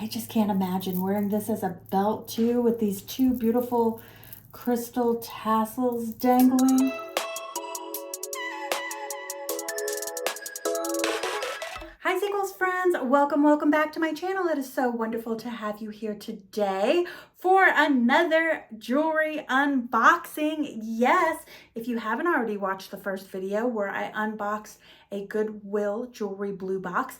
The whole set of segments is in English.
I just can't imagine wearing this as a belt too, with these two beautiful crystal tassels dangling. Hi Sequels friends, welcome back to my channel. It is so wonderful to have you here today for another jewelry unboxing. Yes, if you haven't already watched the first video where I unboxed a Goodwill Jewelry Blue Box,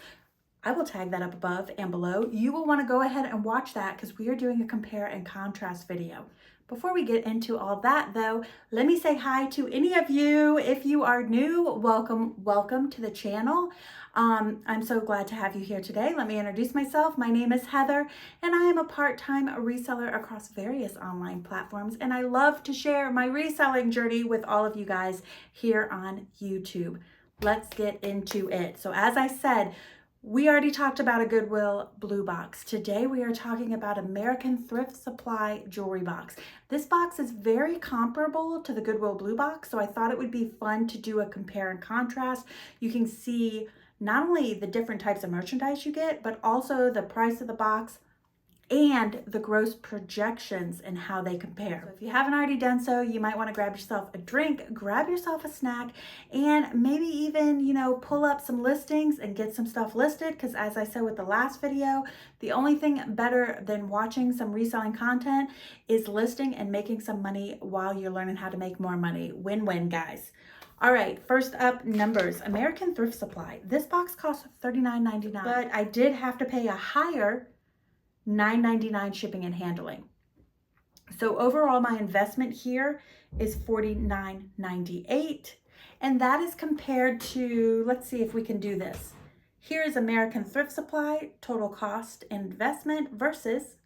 I will tag that up above and below. You will want to go ahead and watch that because we are doing a compare and contrast video. Before we get into all that though, let me say hi to any of you. If you are new, welcome to the channel. I'm so glad to have you here today. Let me introduce myself. My name is Heather and I am a part-time reseller across various online platforms, and I love to share my reselling journey with all of you guys here on YouTube. Let's get into it. So as I said, we already talked about a Goodwill Blue Box. Today we are talking about American Thrift Supply Jewelry Box. This box is very comparable to the Goodwill Blue Box, so I thought it would be fun to do a compare and contrast. You can see not only the different types of merchandise you get, but also the price of the box and the gross projections and how they compare. So if you haven't already done so, you might want to grab yourself a drink, grab yourself a snack, and maybe even, pull up some listings and get some stuff listed. Because as I said with the last video, the only thing better than watching some reselling content is listing and making some money while you're learning how to make more money. Win-win, guys. All right, first up, numbers. American Thrift Supply. This box costs $39.99, but I did have to pay a higher $9.99 shipping and handling. So overall, my investment here is $49.98, and that is compared to, let's see if we can do this. Here is American Thrift Supply total cost and investment versus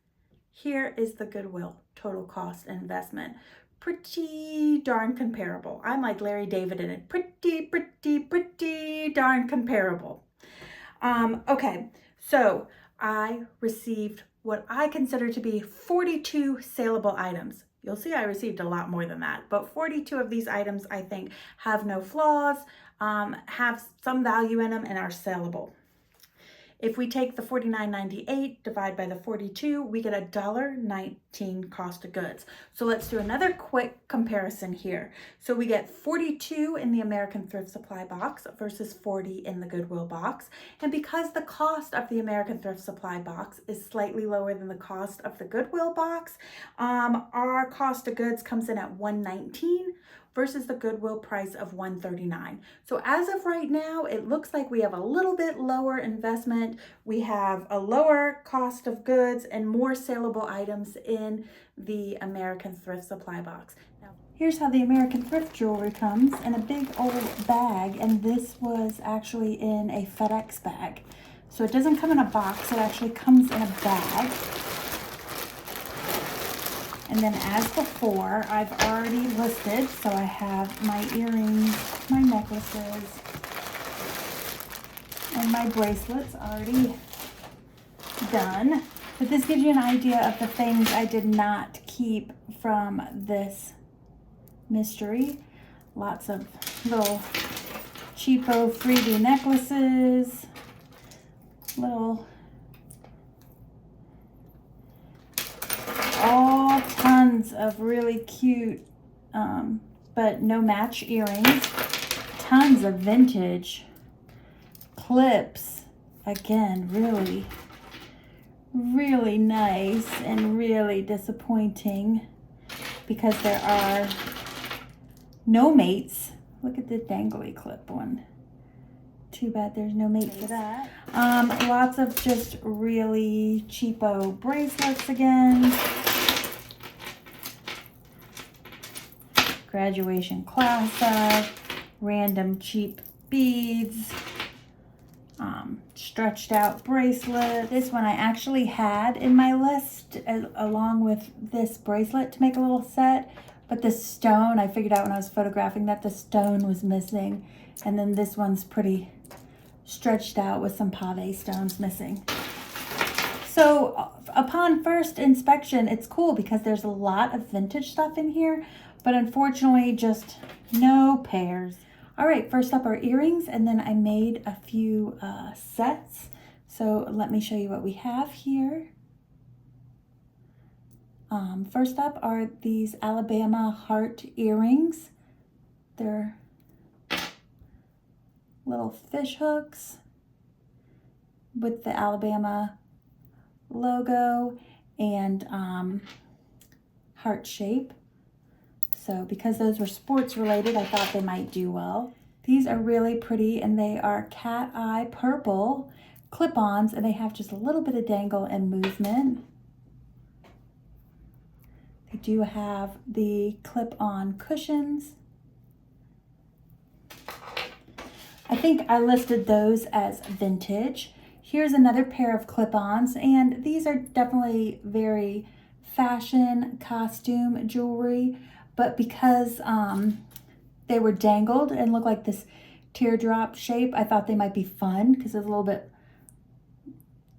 here is the Goodwill total cost and investment. Pretty darn comparable. I'm like Larry David in it. Pretty darn comparable. Okay, so I received what I consider to be 42 saleable items. You'll see I received a lot more than that, but 42 of these items I think have no flaws, have some value in them, and are saleable. If we take the $49.98, divide by the 42, we get $1.19 cost of goods. So let's do another quick comparison here. So we get 42 in the American Thrift Supply box versus 40 in the Goodwill box. And because the cost of the American Thrift Supply box is slightly lower than the cost of the Goodwill box, our cost of goods comes in at $119 versus the Goodwill price of $139. So as of right now, it looks like we have a little bit lower investment. We have a lower cost of goods and more saleable items in the American Thrift Supply box. Now, here's how the American Thrift jewelry comes in a big old bag, and this was actually in a FedEx bag. So it doesn't come in a box, it actually comes in a bag. And then as before, I've already listed, so I have my earrings, my necklaces, and my bracelets already done. But this gives you an idea of the things I did not keep from this mystery. Lots of little cheapo freebie necklaces, little all tons of really cute but no match earrings, tons of vintage clips, again really nice and really disappointing because there are no mates. Look at the dangly clip one. Too bad there's no mate for that. Lots of just really cheapo bracelets again. Graduation classic, random cheap beads, stretched out bracelet. This one I actually had in my list along with this bracelet to make a little set, but the stone, I figured out when I was photographing that the stone was missing, and then this one's pretty stretched out with some pave stones missing. So upon first inspection, it's cool because there's a lot of vintage stuff in here, but unfortunately just no pairs. All right, first up are earrings, and then I made a few sets. So let me show you what we have here. First up are these Alabama heart earrings. They're little fish hooks with the Alabama logo and heart shape. So because those were sports related, I thought they might do well. These are really pretty, and they are cat eye purple clip-ons, and they have just a little bit of dangle and movement. They do have the clip-on cushions. I think I listed those as vintage. Here's another pair of clip-ons, and these are definitely very fashion costume jewelry, but because they were dangled and look like this teardrop shape, I thought they might be fun because it's a little bit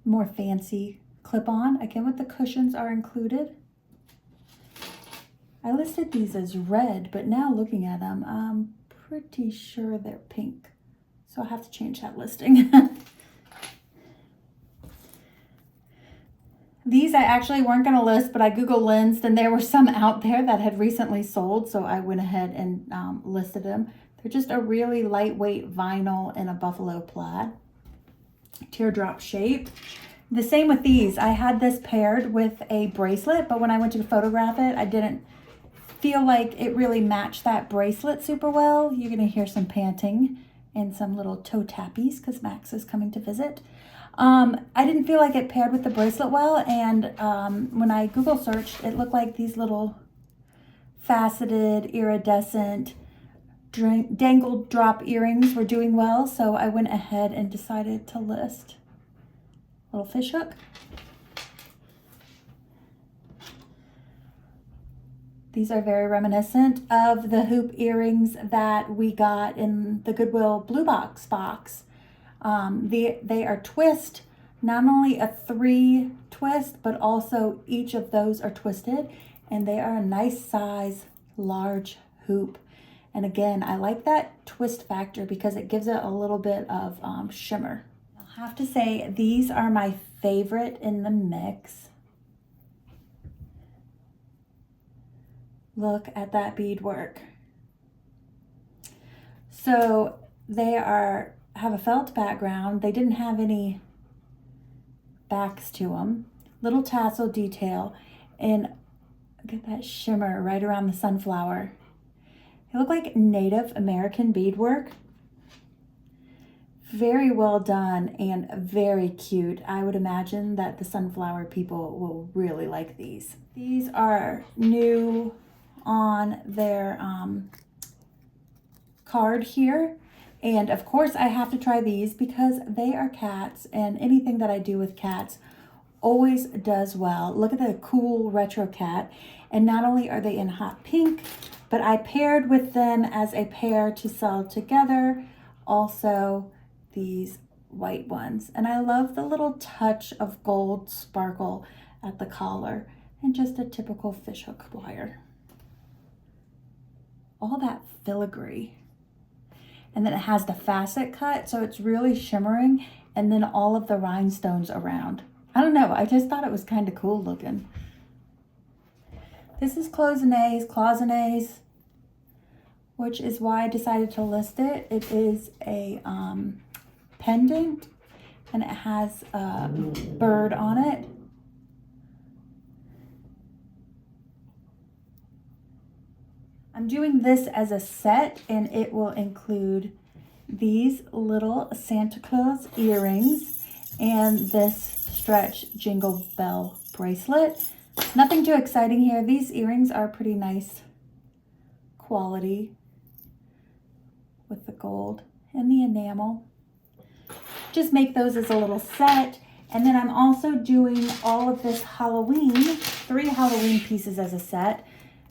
more fancy clip-on. Again, with the cushions are included. I listed these as red, but now looking at them, I'm pretty sure they're pink. So I'll have to change that listing. These I actually weren't going to list, but I Google lensed and there were some out there that had recently sold, so I went ahead and listed them. They're just a really lightweight vinyl in a buffalo plaid, teardrop shape. The same with these. I had this paired with a bracelet, but when I went to photograph it, I didn't feel like it really matched that bracelet super well. You're going to hear some panting and some little toe tappies because Max is coming to visit. I didn't feel like it paired with the bracelet well, and when I Google searched, it looked like these little faceted, iridescent, dangled drop earrings were doing well, so I went ahead and decided to list. Little fish hook. These are very reminiscent of the hoop earrings that we got in the Goodwill Bluebox box. They are twist, not only a 3 twist, but also each of those are twisted, and they are a nice size, large hoop. And again, I like that twist factor because it gives it a little bit of shimmer. I'll have to say these are my favorite in the mix. Look at that beadwork. So they have a felt background. They didn't have any backs to them. Little tassel detail, and look at that shimmer right around the sunflower. They look like Native American beadwork. Very well done and very cute. I would imagine that the sunflower people will really like these. These are new on their card here. And of course I have to try these because they are cats, and anything that I do with cats always does well. Look at the cool retro cat. And not only are they in hot pink, but I paired with them as a pair to sell together. Also these white ones. And I love the little touch of gold sparkle at the collar and just a typical fishhook wire. All that filigree. And then it has the facet cut, so it's really shimmering, and then all of the rhinestones around. I don't know, I just thought it was kind of cool looking. This is cloisonnés, which is why I decided to list it. It is a pendant, and it has a bird on it. I'm doing this as a set, and it will include these little Santa Claus earrings and this stretch jingle bell bracelet. Nothing too exciting here. These earrings are pretty nice quality with the gold and the enamel. Just make those as a little set. And then I'm also doing all of this Halloween, 3 Halloween pieces as a set.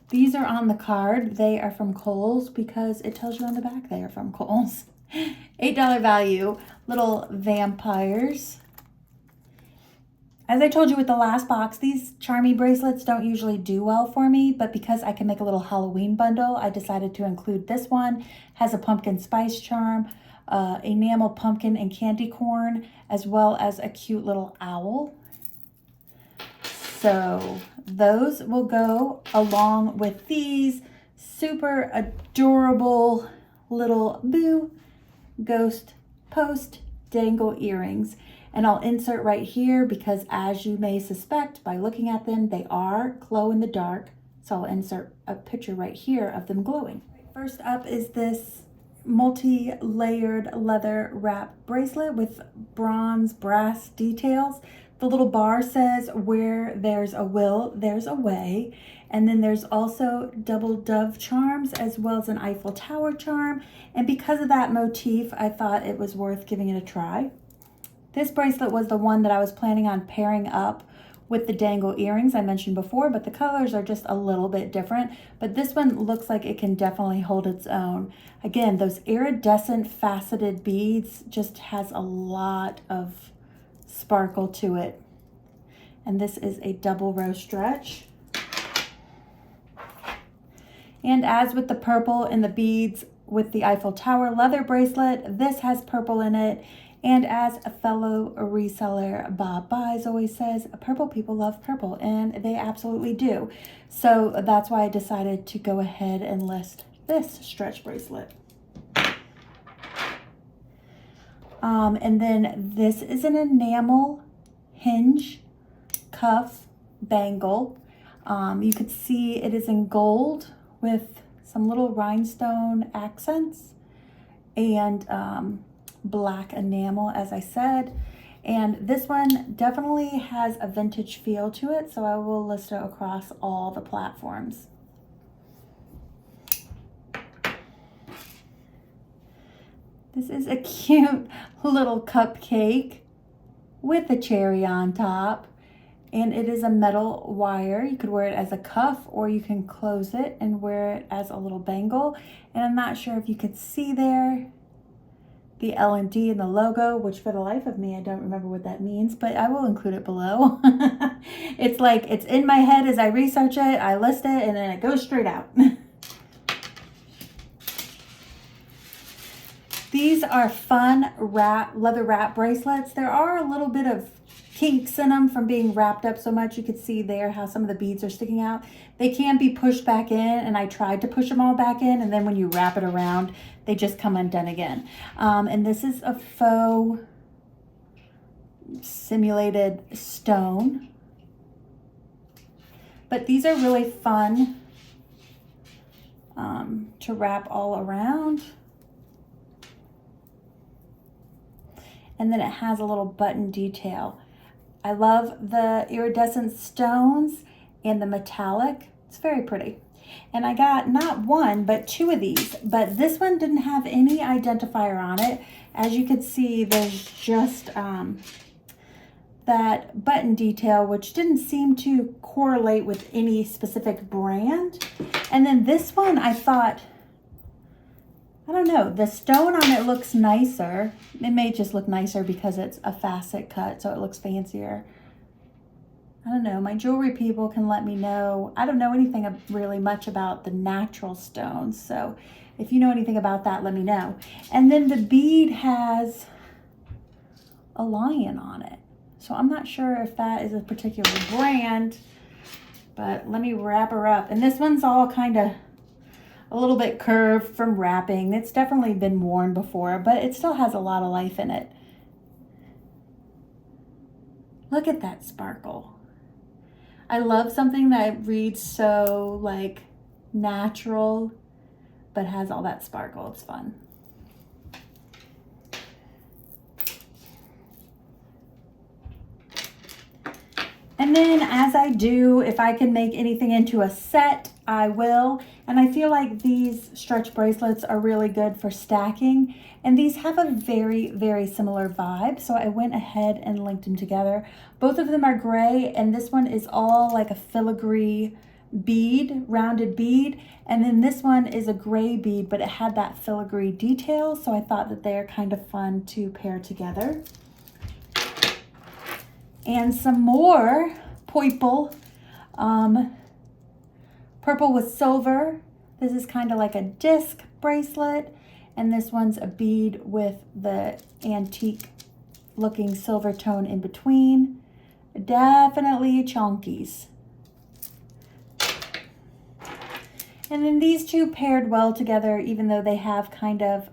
These are on the card. They are from Kohl's because it tells you on the back they are from Kohl's. $8 value, little vampires. As I told you with the last box, these charmy bracelets don't usually do well for me, but because I can make a little Halloween bundle, I decided to include this one. Has a pumpkin spice charm, enamel pumpkin and candy corn, as well as a cute little owl. So those will go along with these super adorable little boo ghost post dangle earrings. And I'll insert right here because, as you may suspect by looking at them, they are glow in the dark. So I'll insert a picture right here of them glowing. First up is this multi-layered leather wrap bracelet with bronze brass details. The little bar says, where there's a will, there's a way. And then there's also double dove charms as well as an Eiffel Tower charm. And because of that motif, I thought it was worth giving it a try. This bracelet was the one that I was planning on pairing up with the dangle earrings I mentioned before, but the colors are just a little bit different. But this one looks like it can definitely hold its own. Again, those iridescent faceted beads just has a lot of sparkle to it. And this is a double row stretch. And as with the purple in the beads with the Eiffel Tower leather bracelet, this has purple in it. And as a fellow reseller, Bob Buys, always says, purple people love purple, and they absolutely do. So that's why I decided to go ahead and list this stretch bracelet. And then this is an enamel hinge cuff bangle. You could see it is in gold with some little rhinestone accents and black enamel, as I said. And this one definitely has a vintage feel to it, so I will list it across all the platforms. This is a cute little cupcake with a cherry on top, and it is a metal wire. You could wear it as a cuff, or you can close it and wear it as a little bangle. And I'm not sure if you could see there the L&D and the logo, which for the life of me, I don't remember what that means, but I will include it below. It's like, it's in my head as I research it, I list it, and then it goes straight out. These are fun leather wrap bracelets. There are a little bit of kinks in them from being wrapped up so much. You could see there how some of the beads are sticking out. They can be pushed back in, and I tried to push them all back in, and then when you wrap it around, they just come undone again. And this is a faux simulated stone. But these are really fun to wrap all around. And then it has a little button detail. I love the iridescent stones and the metallic. It's very pretty. And I got not one, but two of these. But this one didn't have any identifier on it. As you can see, there's just that button detail, which didn't seem to correlate with any specific brand. And then this one, I thought, I don't know, the stone on it looks nicer. It may just look nicer because it's a facet cut, so it looks fancier. I don't know, my jewelry people can let me know. I don't know anything really much about the natural stones, so if you know anything about that, let me know. And then the bead has a lion on it. So I'm not sure if that is a particular brand, but let me wrap her up. And this one's all kind of a little bit curved from wrapping. It's definitely been worn before, but it still has a lot of life in it. Look at that sparkle. I love something that reads so like natural, but has all that sparkle. It's fun. And then, as I do, if I can make anything into a set, I will. And I feel like these stretch bracelets are really good for stacking. And these have a very, very similar vibe. So I went ahead and linked them together. Both of them are gray, and this one is all like a filigree bead, rounded bead. And then this one is a gray bead, but it had that filigree detail. So I thought that they're kind of fun to pair together. And some more purple, purple with silver. This is kind of like a disc bracelet, And this one's a bead with the antique looking silver tone in between. Definitely chunkies. And then these two paired well together, even though they have kind of,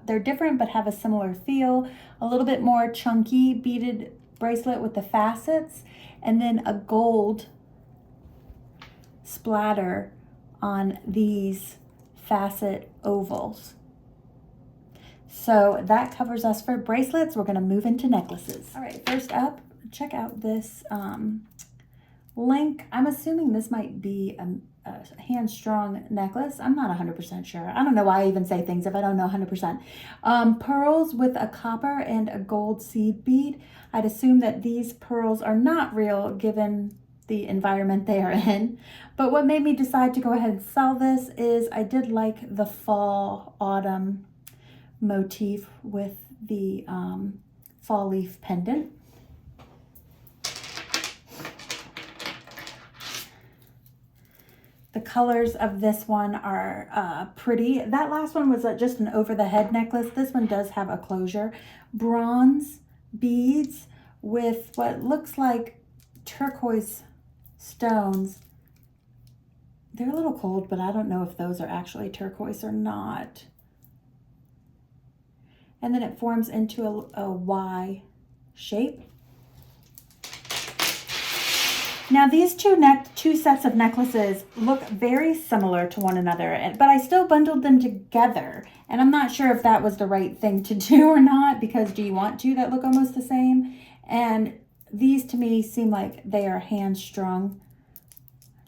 they're different but have a similar feel. A little bit more chunky beaded bracelet with the facets, and then a gold splatter on these facet ovals. So that covers us for bracelets. We're gonna move into necklaces. All right, first up, check out this link. I'm assuming this might be a hand-strung necklace. I'm not 100% sure. I don't know why I even say things if I don't know 100%. Pearls with a copper and a gold seed bead. I'd assume that these pearls are not real given the environment they are in. But what made me decide to go ahead and sell this is I did like the fall autumn motif with the fall leaf pendant. The colors of this one are pretty. That last one was just an over the head necklace. This one does have a closure. Bronze beads with what looks like turquoise stones. They're a little cold, but I don't know if those are actually turquoise or not. And then it forms into a Y shape. Now these two sets of necklaces look very similar to one another, but I still bundled them together. And I'm not sure if that was the right thing to do or not, because do you want two that look almost the same? And these to me seem like they are hand strung,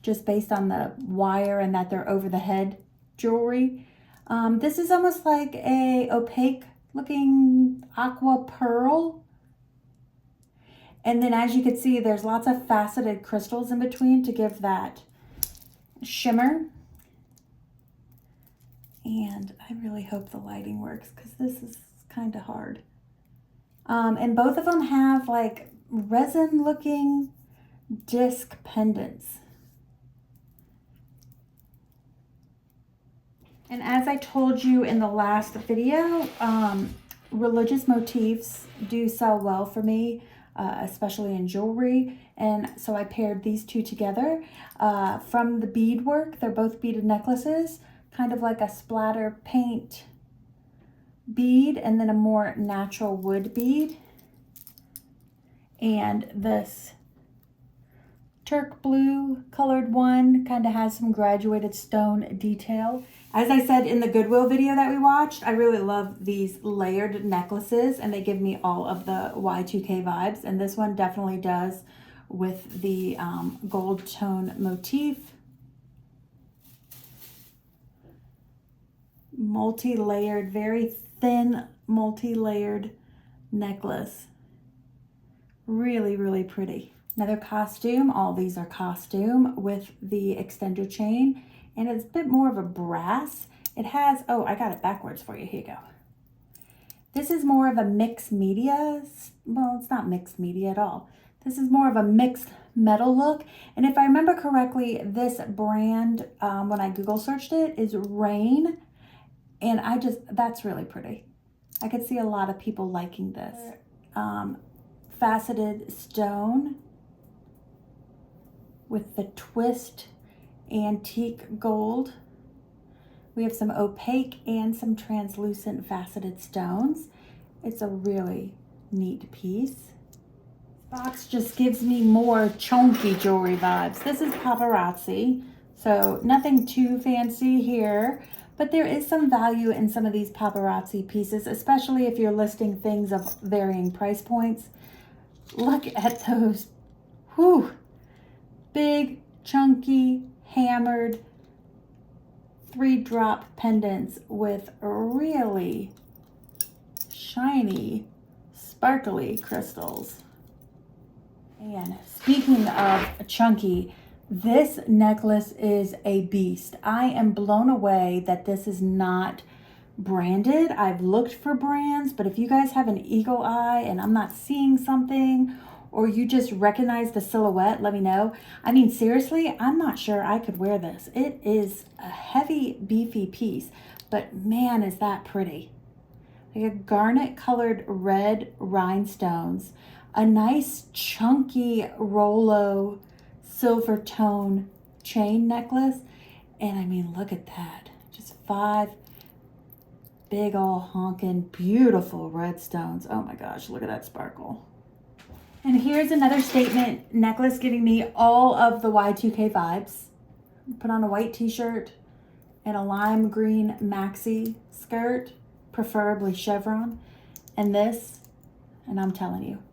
just based on the wire and that they're over the head jewelry. This is almost like a opaque looking aqua pearl. And then as you can see, there's lots of faceted crystals in between to give that shimmer. And I really hope the lighting works because this is kind of hard. And both of them have like resin looking disc pendants. And as I told you in the last video, religious motifs do sell well for me. Especially in jewelry, and so I paired these two together. From the beadwork, they're both beaded necklaces, kind of like a splatter paint bead and then a more natural wood bead. And this Turk blue colored one kind of has some graduated stone detail. As I said in the Goodwill video that we watched, I really love these layered necklaces and they give me all of the Y2K vibes. And this one definitely does with the gold tone motif. Multi-layered, very thin multi-layered necklace. Really, really pretty. Another costume. All these are costume with the extender chain. And it's a bit more of a brass. It has, oh, I got it backwards for you. Here you go. This is more of a mixed media. Well, it's not mixed media at all. This is more of a mixed metal look. And if I remember correctly, this brand, when I Google searched it, is Rain. And that's really pretty. I could see a lot of people liking this. Faceted stone with the twist antique gold. We have some opaque and some translucent faceted stones. It's a really neat piece. This box just gives me more chunky jewelry vibes. This is paparazzi, so nothing too fancy here, but there is some value in some of these paparazzi pieces, especially if you're listing things of varying price points. Look at those, whew, big, chunky, hammered 3-drop pendants with really shiny, sparkly crystals. And speaking of chunky, this necklace is a beast. I am blown away that this is not branded. I've looked for brands, but if you guys have an eagle eye and I'm not seeing something, or you just recognize the silhouette, let me know. I mean, seriously, I'm not sure I could wear this. It is a heavy, beefy piece, but man, is that pretty. Like a garnet colored red rhinestones, a nice chunky Rolo silver tone chain necklace. And I mean, look at that. Just 5 big ol' honking beautiful red stones. Oh my gosh, look at that sparkle. And here's another statement necklace giving me all of the Y2K vibes. Put on a white t-shirt and a lime green maxi skirt, preferably chevron. And this, and I'm telling you,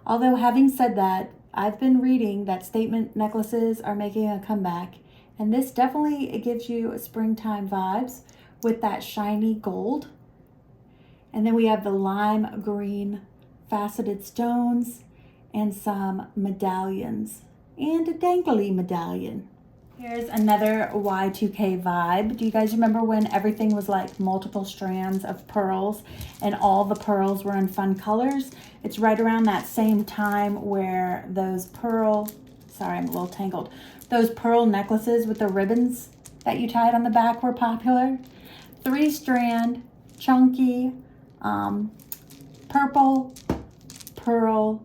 although having said that, I've been reading that statement necklaces are making a comeback, and this definitely, it gives you springtime vibes with that shiny gold. And then we have the lime green faceted stones and some medallions and a dangly medallion. Here's another Y2K vibe. Do you guys remember when everything was like multiple strands of pearls and all the pearls were in fun colors? It's right around that same time where those pearl, sorry, I'm a little tangled. Those pearl necklaces with the ribbons that you tied on the back were popular. 3-strand, chunky, purple pearl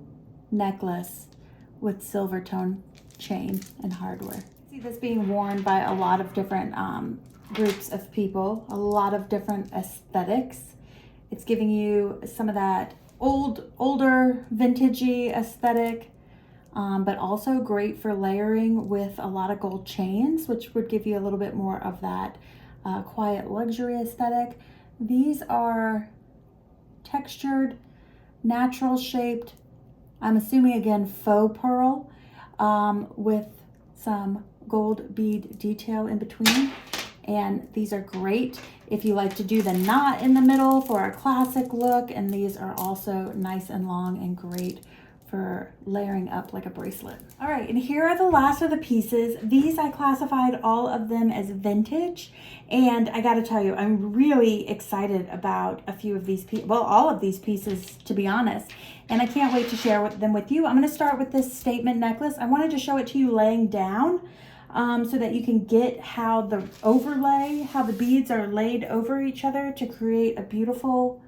necklace with silver tone chain and hardware. See this being worn by a lot of different groups of people, a lot of different aesthetics. It's giving you some of that older vintagey aesthetic, but also great for layering with a lot of gold chains, which would give you a little bit more of that quiet luxury aesthetic. These are textured, natural shaped, I'm assuming again faux pearl, with some gold bead detail in between. And these are great if you like to do the knot in the middle for a classic look. And these are also nice and long and great for layering up like a bracelet. All right, and here are the last of the pieces. These I classified all of them as vintage. And I gotta tell you, I'm really excited about a few of these pieces, well, all of these pieces, to be honest. And I can't wait to share them with you. I'm gonna start with this statement necklace. I wanted to show it to you laying down so that you can get how the overlay, how the beads are laid over each other to create a beautiful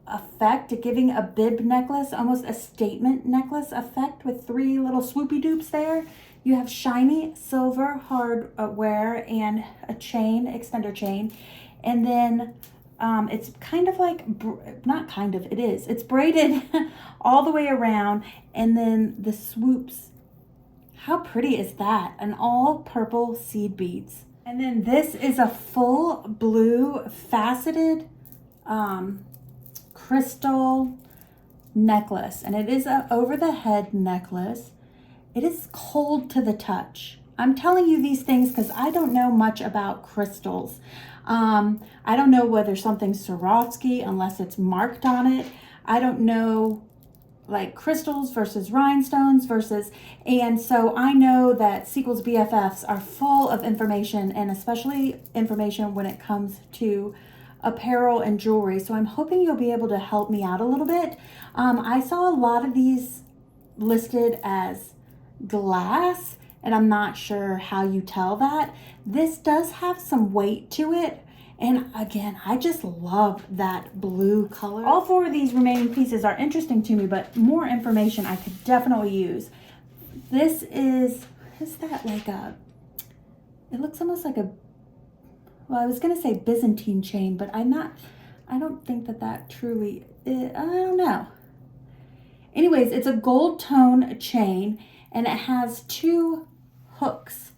effect, giving a bib necklace, almost a statement necklace effect with 3 little swoopy doops there. You have shiny silver hardware and a chain, extender chain. And then it's kind of like, not kind of, it is. It's braided all the way around. And then the swoops. How pretty is that? And all purple seed beads. And then this is a full blue faceted crystal necklace. And it is an over the head necklace. It is cold to the touch. I'm telling you these things because I don't know much about crystals. I don't know whether something's Swarovski unless it's marked on it. I don't know like crystals versus rhinestones versus, and so I know that Sequels BFFs are full of information, and especially information when it comes to apparel and jewelry. So I'm hoping you'll be able to help me out a little bit. I saw a lot of these listed as glass, and I'm not sure how you tell that. This does have some weight to it. And again, I just love that blue color. All 4 of these remaining pieces are interesting to me, but more information I could definitely use. This is that like a, it looks almost like a, well, I was gonna say Byzantine chain, but I don't think that truly is, I don't know. Anyways, it's a gold tone chain and it has 2 hooks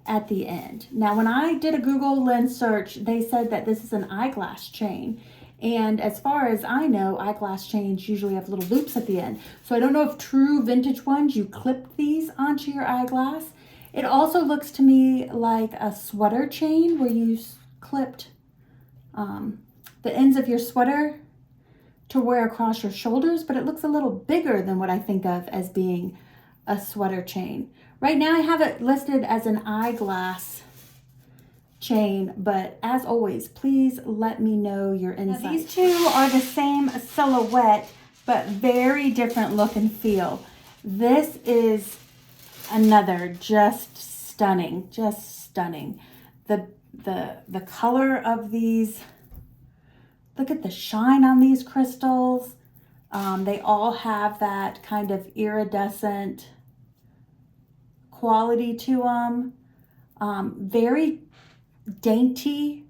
at the end. Now, when I did a Google Lens search, they said that this is an eyeglass chain. And as far as I know, eyeglass chains usually have little loops at the end. So I don't know if true vintage ones, you clip these onto your eyeglass. It also looks to me like a sweater chain where you clipped the ends of your sweater to wear across your shoulders, but it looks a little bigger than what I think of as being a sweater chain. Right now I have it listed as an eyeglass chain, but as always, please let me know your insights. Now, these 2 are the same silhouette, but very different look and feel. This is another just stunning, just stunning. The the color of these. Look at the shine on these crystals. They all have that kind of iridescent quality to them. Very dainty.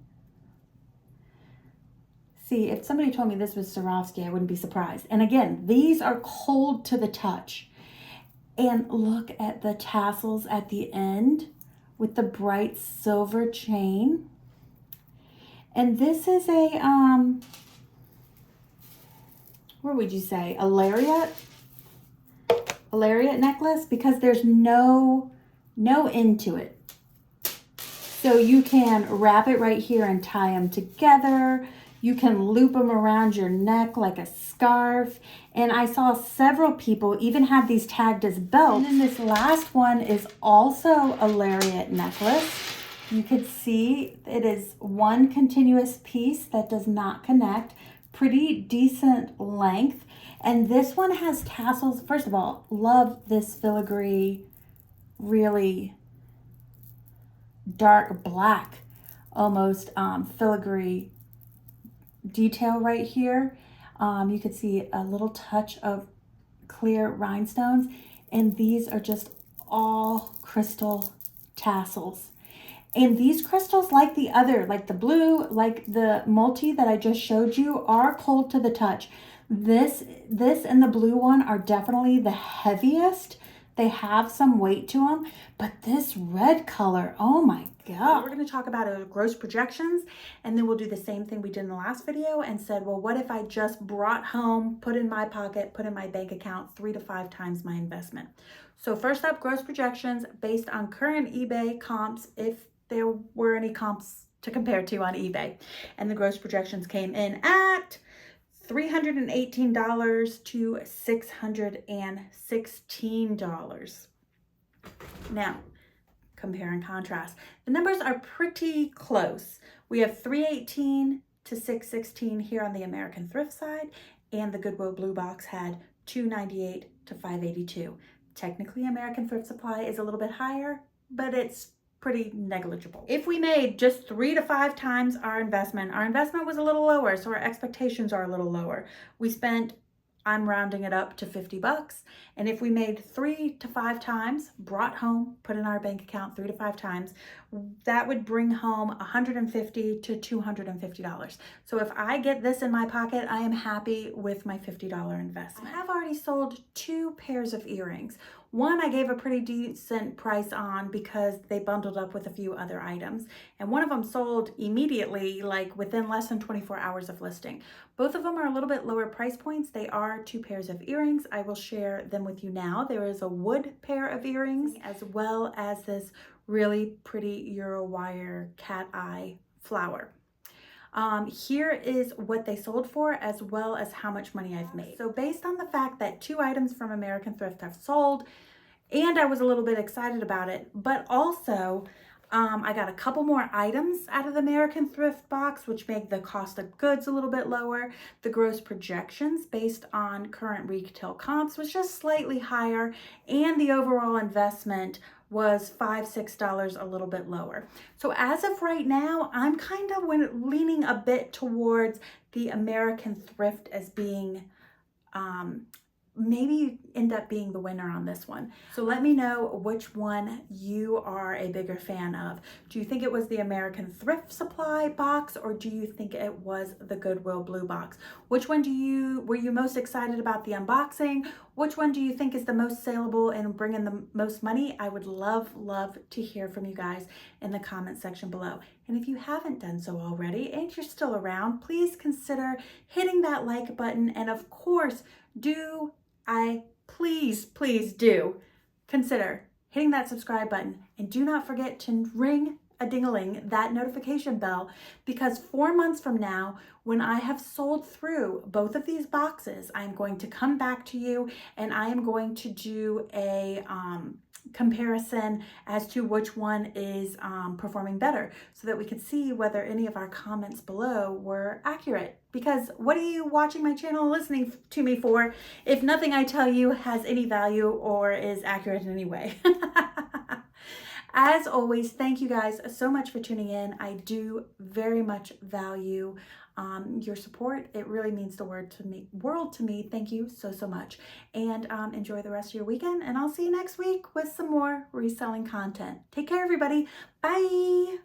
See, if somebody told me this was Swarovski, I wouldn't be surprised. And again, these are cold to the touch. And look at the tassels at the end with the bright silver chain. And this is a, what would you say, a lariat necklace, because there's no end to it. So you can wrap it right here and tie them together. You can loop them around your neck like a scarf. And I saw several people even have these tagged as belts. And then this last one is also a lariat necklace. You could see it is one continuous piece that does not connect. Pretty decent length. And this one has tassels. First of all, love this filigree, really dark black, almost filigree detail right here. You could see a little touch of clear rhinestones, and these are just all crystal tassels. And these crystals, like the other, like the blue, like the multi that I just showed you, are cold to the touch. This and the blue one are definitely the heaviest. They have some weight to them, but this red color, oh my God. We're going to talk about gross projections, and then we'll do the same thing we did in the last video and said, well, what if I just brought home, put in my pocket, put in my bank account 3 to 5 times my investment? So first up, gross projections based on current eBay comps, if there were any comps to compare to on eBay. And the gross projections came in at $318 to $616. Now, compare and contrast. The numbers are pretty close. We have $318 to $616 here on the American Thrift side, and the Goodwill Bluebox had $298 to $582. Technically, American Thrift Supply is a little bit higher, but it's pretty negligible. If we made just 3 to 5 times our investment was a little lower, so our expectations are a little lower. We spent, I'm rounding it up to $50. And if we made 3 to 5 times, brought home, put in our bank account 3 to 5 times, that would bring home $150 to $250. So if I get this in my pocket, I am happy with my $50 investment. I have already sold 2 pairs of earrings. One I gave a pretty decent price on because they bundled up with a few other items. And one of them sold immediately, like within less than 24 hours of listing. Both of them are a little bit lower price points. They are 2 pairs of earrings. I will share them with you now. There is a wood pair of earrings as well as this really pretty Eurowire cat eye flower. Here is what they sold for, as well as how much money I've made. So based on the fact that 2 items from American Thrift have sold, and I was a little bit excited about it, but also I got a couple more items out of the American Thrift box, which make the cost of goods a little bit lower. The gross projections based on current retail comps was just slightly higher, and the overall investment was $5-6 a little bit lower. So as of right now, I'm kind of leaning a bit towards the American Thrift as being maybe end up being the winner on this one. So let me know which one you are a bigger fan of. Do you think it was the American Thrift Supply box, or do you think it was the Goodwill Blue box? Which one were you most excited about the unboxing? Which one do you think is the most saleable and bringing the most money? I would love to hear from you guys in the comment section below. And if you haven't done so already and you're still around, please consider hitting that like button, and of course, please do consider hitting that subscribe button, and do not forget to ring a ding-a-ling, that notification bell, because 4 months from now, when I have sold through both of these boxes, I'm going to come back to you and I am going to do a comparison as to which one is performing better, so that we can see whether any of our comments below were accurate. Because what are you watching my channel and listening to me for if nothing I tell you has any value or is accurate in any way? As always, thank you guys so much for tuning in. I do very much value your support. It really means the world to me. Thank you so, so much. And enjoy the rest of your weekend. And I'll see you next week with some more reselling content. Take care, everybody. Bye.